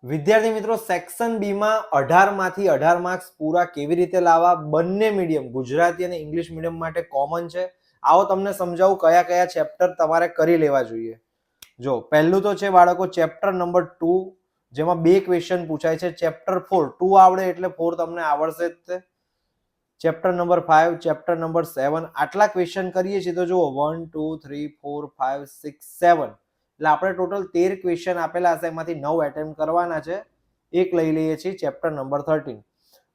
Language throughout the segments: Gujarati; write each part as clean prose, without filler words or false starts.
વિદ્યાર્થી મિત્રો, સેક્શન બી માં 18 માંથી 18 માર્ક્સ પૂરા કેવી રીતે લાવવા, બંને મીડિયમ ગુજરાતી અને ઇંગ્લિશ મીડિયમ માટે કોમન છે. આવો તમને સમજાવું કયા કયા ચેપ્ટર તમારે કરી લેવા જોઈએ. જો પહેલું તો છે બાળકો ચેપ્ટર નંબર 2, જેમાં બે ક્વેશ્ચન પૂછાય છે. ચેપ્ટર 4 2 આવડે એટલે 4 તમને આવડશે જ તે. ચેપ્ટર નંબર 5, ચેપ્ટર નંબર 7, આટલા ક્વેશ્ચન કરીએ છીએ તો જુઓ 1 2 3 4 5 6 7, એટલે આપણે ટોટલ 13 ક્વેશ્ચન આપેલા હશે, એમાંથી 9 એટેમ્પ્ટ કરવાના છે. એક લઈ લઈએ છીએ ચેપ્ટર નંબર 13.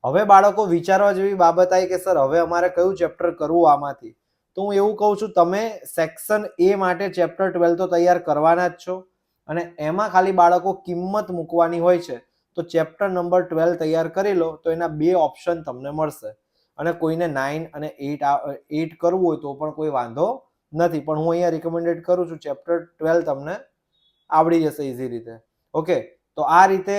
હવે બાળકો વિચારવા જેવી બાબત આવી કે સર હવે અમારે કયું ચેપ્ટર કરવું આમાંથી. તો હું એવું કહું છું, તમે સેક્શન એ માટે ચેપ્ટર 12 તો તૈયાર કરવાના જ છો, અને એમાં ખાલી બાળકો કિંમત મૂકવાની હોય છે. તો ચેપ્ટર નંબર 12 તૈયાર કરી લો તો એના બે ઓપ્શન તમને મળશે. અને કોઈને 9 અને 8 કરવું હોય તો પણ કોઈ વાંધો નથી, પણ હું અહીંયા રિકમેન્ડેડ કરું છું ચેપ્ટર 12 તમને આવડી જશે ઇઝી રીતે. ઓકે, તો આ રીતે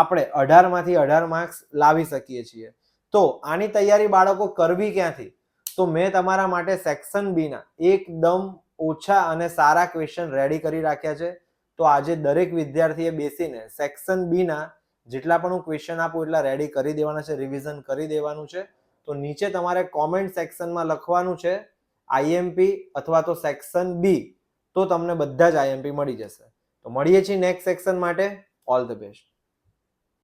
આપણે 18 માંથી 18 માર્ક્સ લાવી શકીએ છીએ. તો આની તૈયારી બાળકો કરવી ક્યાંથી? તો મેં તમારા માટે સેક્શન બી ના એકદમ ઓછા અને સારા ક્વેશ્ચન રેડી કરી રાખ્યા છે. તો આજે દરેક વિદ્યાર્થીએ બેસીને સેક્શન બી ના જેટલા પણ હું ક્વેશ્ચન આપું એટલા રેડી કરી દેવાના છે, રિવિઝન કરી દેવાનું છે. તો નીચે તમારે કોમેન્ટ સેક્શનમાં લખવાનું છે આઈએમપી અથવા તો સેક્શન બી, તો તમને બધા જ આઈએમપી મળી જશે. તો મળીએ છીએ નેક્સ્ટ સેક્શન માટે. All the best.